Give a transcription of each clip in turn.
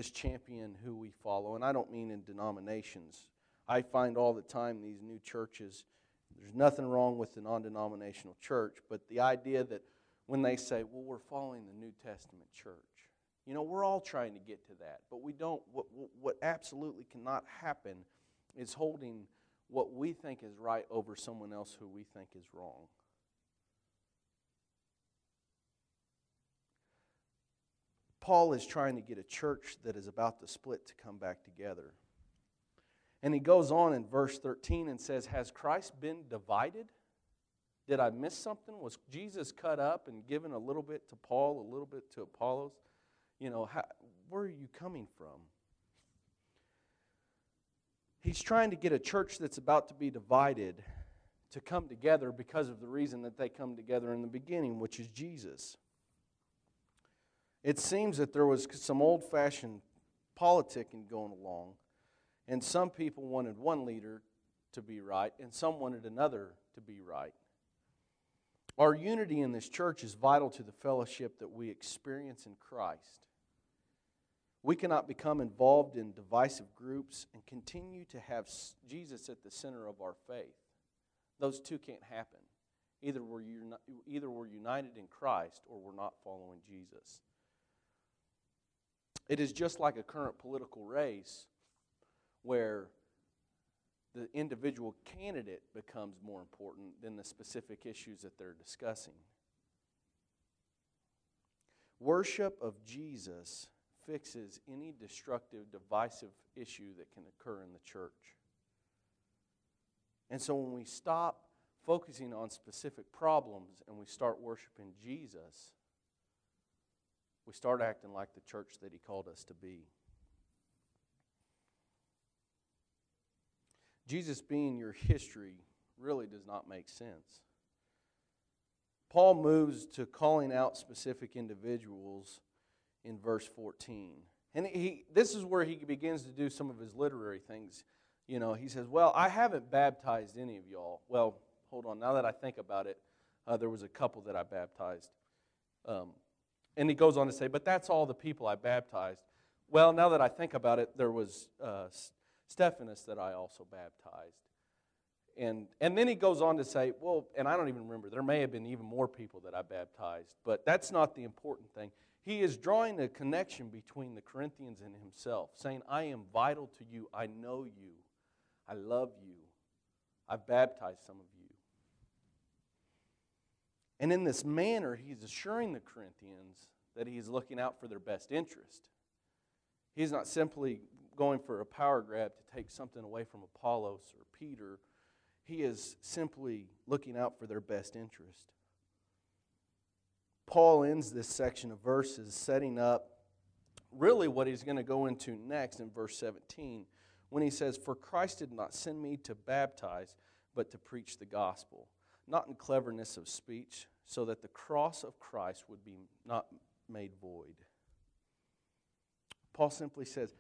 champion who we follow, and I don't mean in denominations. I find all the time these new churches, there's nothing wrong with the non-denominational church, but the idea that when they say, well, we're following the New Testament church, you know, we're all trying to get to that, but we don't. What absolutely cannot happen is holding what we think is right over someone else who we think is wrong. Paul is trying to get a church that is about to split to come back together. And he goes on in verse 13 and says, has Christ been divided? Did I miss something? Was Jesus cut up and given a little bit to Paul, a little bit to Apollos? You know, where are you coming from? He's trying to get a church that's about to be divided to come together because of the reason that they come together in the beginning, which is Jesus. It seems that there was some old-fashioned politicking going along, and some people wanted one leader to be right, and some wanted another to be right. Our unity in this church is vital to the fellowship that we experience in Christ. We cannot become involved in divisive groups and continue to have Jesus at the center of our faith. Those two can't happen. Either we're united in Christ or we're not following Jesus. It is just like a current political race where the individual candidate becomes more important than the specific issues that they're discussing. Worship of Jesus fixes any destructive, divisive issue that can occur in the church. And so when we stop focusing on specific problems and we start worshiping Jesus, we start acting like the church that He called us to be. Jesus being your history really does not make sense. Paul moves to calling out specific individuals in verse 14. And this is where he begins to do some of his literary things. You know, he says, well, I haven't baptized any of y'all. Well, hold on. Now that I think about it, there was a couple that I baptized. And he goes on to say, but that's all the people I baptized. Well, now that I think about it, there was Stephanus that I also baptized. And then he goes on to say, well, and I don't even remember, there may have been even more people that I baptized, but that's not the important thing. He is drawing a connection between the Corinthians and himself, saying, I am vital to you, I know you, I love you, I've baptized some of you. And in this manner, he's assuring the Corinthians that he's looking out for their best interest. He's not simply going for a power grab to take something away from Apollos or Peter. He is simply looking out for their best interest. Paul ends this section of verses setting up really what he's going to go into next in verse 17 when he says, for Christ did not send me to baptize, but to preach the gospel, not in cleverness of speech, so that the cross of Christ would be not made void. Paul simply says,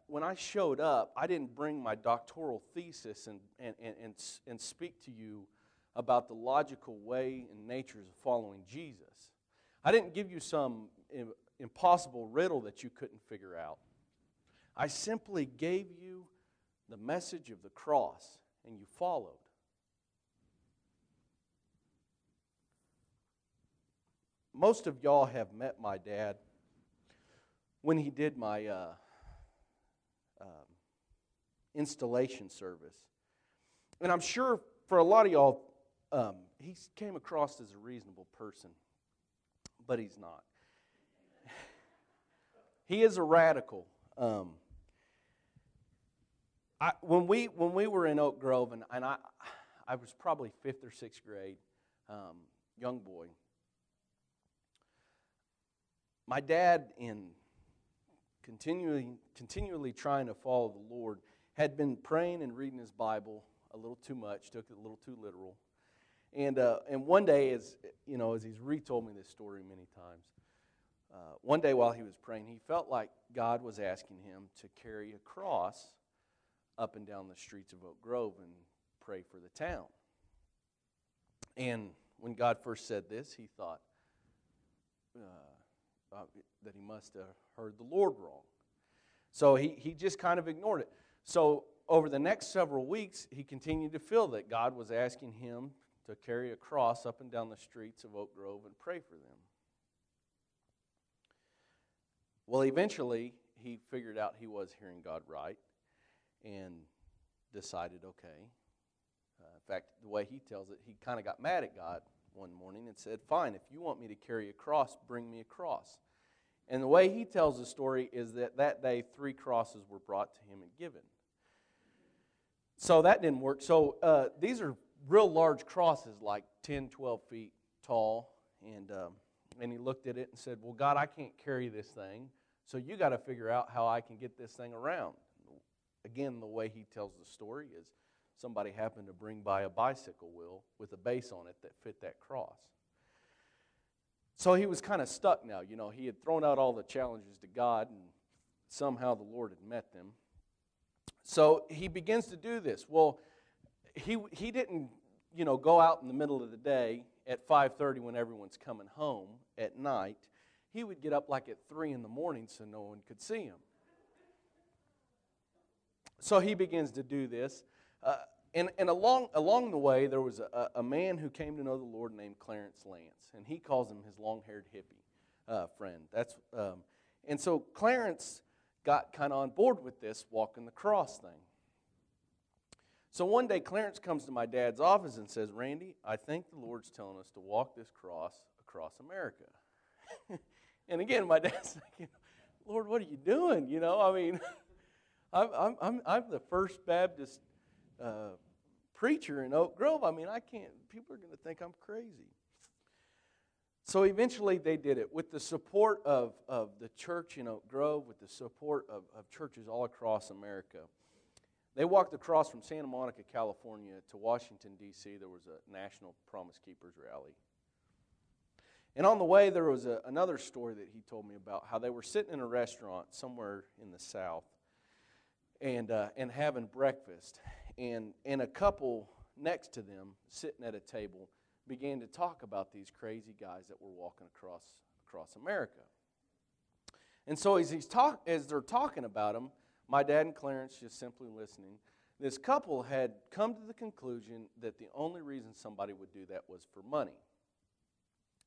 when I showed up, I didn't bring my doctoral thesis and speak to you about the logical way and natures of following Jesus. I didn't give you some impossible riddle that you couldn't figure out. I simply gave you the message of the cross, and you followed. Most of y'all have met my dad when he did my installation service. And I'm sure for a lot of y'all, he came across as a reasonable person, but he's not. He is a radical. When we were in Oak Grove, and I was probably 5th or 6th grade, young boy, my dad, in continually trying to follow the Lord, had been praying and reading his Bible a little too much, took it a little too literal. And one day, as he's retold me this story many times, one day while he was praying, he felt like God was asking him to carry a cross up and down the streets of Oak Grove and pray for the town. And when God first said this, he thought that he must have heard the Lord wrong. So he just kind of ignored it. So over the next several weeks, he continued to feel that God was asking him to carry a cross up and down the streets of Oak Grove and pray for them. Well, eventually, he figured out he was hearing God right and decided, okay. In fact, the way he tells it, he kind of got mad at God one morning and said, fine, if you want me to carry a cross, bring me a cross. And the way he tells the story is that day 3 crosses were brought to him and given. So that didn't work. So these are real large crosses, like 10, 12 feet tall. And he looked at it and said, well, God, I can't carry this thing, so you got to figure out how I can get this thing around. Again, the way he tells the story is somebody happened to bring by a bicycle wheel with a base on it that fit that cross. So he was kind of stuck now. You know, he had thrown out all the challenges to God, and somehow the Lord had met them. So he begins to do this. Well, he didn't, go out in the middle of the day at 5:30 when everyone's coming home at night. He would get up like at 3 in the morning so no one could see him. So he begins to do this. And along the way, there was a man who came to know the Lord named Clarence Lance, and he calls him his long-haired hippie friend. And so Clarence got kind of on board with this walking the cross thing. So one day, Clarence comes to my dad's office and says, Randy, I think the Lord's telling us to walk this cross across America. And again, my dad's thinking, Lord, what are you doing? I'm the First Baptist preacher in Oak Grove. I can't, people are going to think I'm crazy. So eventually they did it with the support of the church in Oak Grove, with the support of churches all across America. They walked across from Santa Monica, California to Washington, D.C. There was a National Promise Keepers rally. And on the way, there was another story that he told me about, how they were sitting in a restaurant somewhere in the South and having breakfast. And a couple next to them, sitting at a table, began to talk about these crazy guys that were walking across America. And so as they're talking about them, my dad and Clarence just simply listening, this couple had come to the conclusion that the only reason somebody would do that was for money.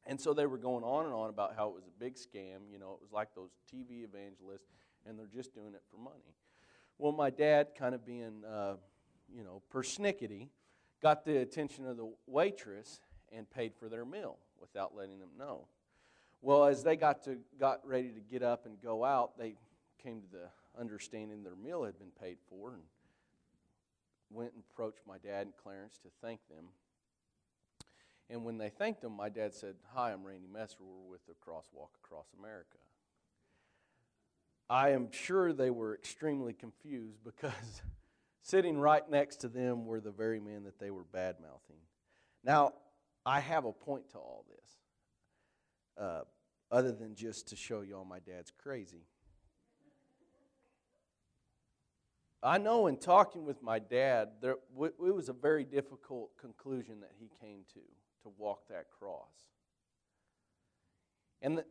And so they were going on and on about how it was a big scam. It was like those TV evangelists, and they're just doing it for money. Well, my dad, kind of being, persnickety, got the attention of the waitress and paid for their meal without letting them know. Well, as they got ready to get up and go out, they came to the understanding their meal had been paid for and went and approached my dad and Clarence to thank them. And when they thanked him, my dad said, hi, I'm Randy Messer. We're with the Crosswalk Across America. I am sure they were extremely confused because sitting right next to them were the very men that they were bad-mouthing. Now, I have a point to all this, other than just to show y'all my dad's crazy. I know in talking with my dad, it was a very difficult conclusion that he came to walk that cross. And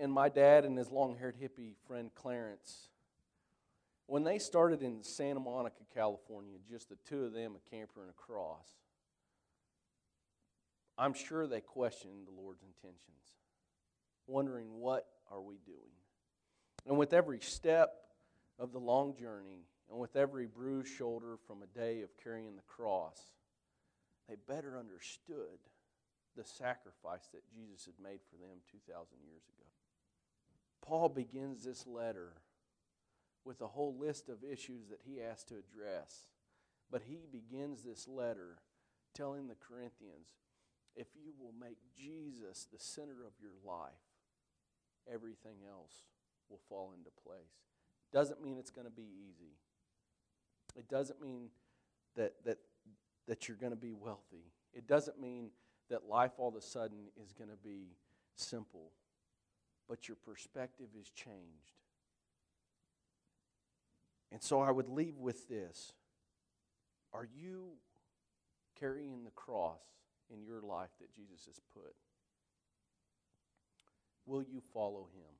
my dad and his long-haired hippie friend Clarence, when they started in Santa Monica, California, just the two of them, a camper and a cross, I'm sure they questioned the Lord's intentions, wondering, what are we doing? And with every step of the long journey, and with every bruised shoulder from a day of carrying the cross, they better understood the sacrifice that Jesus had made for them 2,000 years ago. Paul begins this letter with a whole list of issues that he has to address. But he begins this letter telling the Corinthians, if you will make Jesus the center of your life, everything else will fall into place. Doesn't mean it's going to be easy. It doesn't mean that you're going to be wealthy. It doesn't mean that life all of a sudden is going to be simple. But your perspective is changed. And so I would leave with this. Are you carrying the cross in your life that Jesus has put? Will you follow him?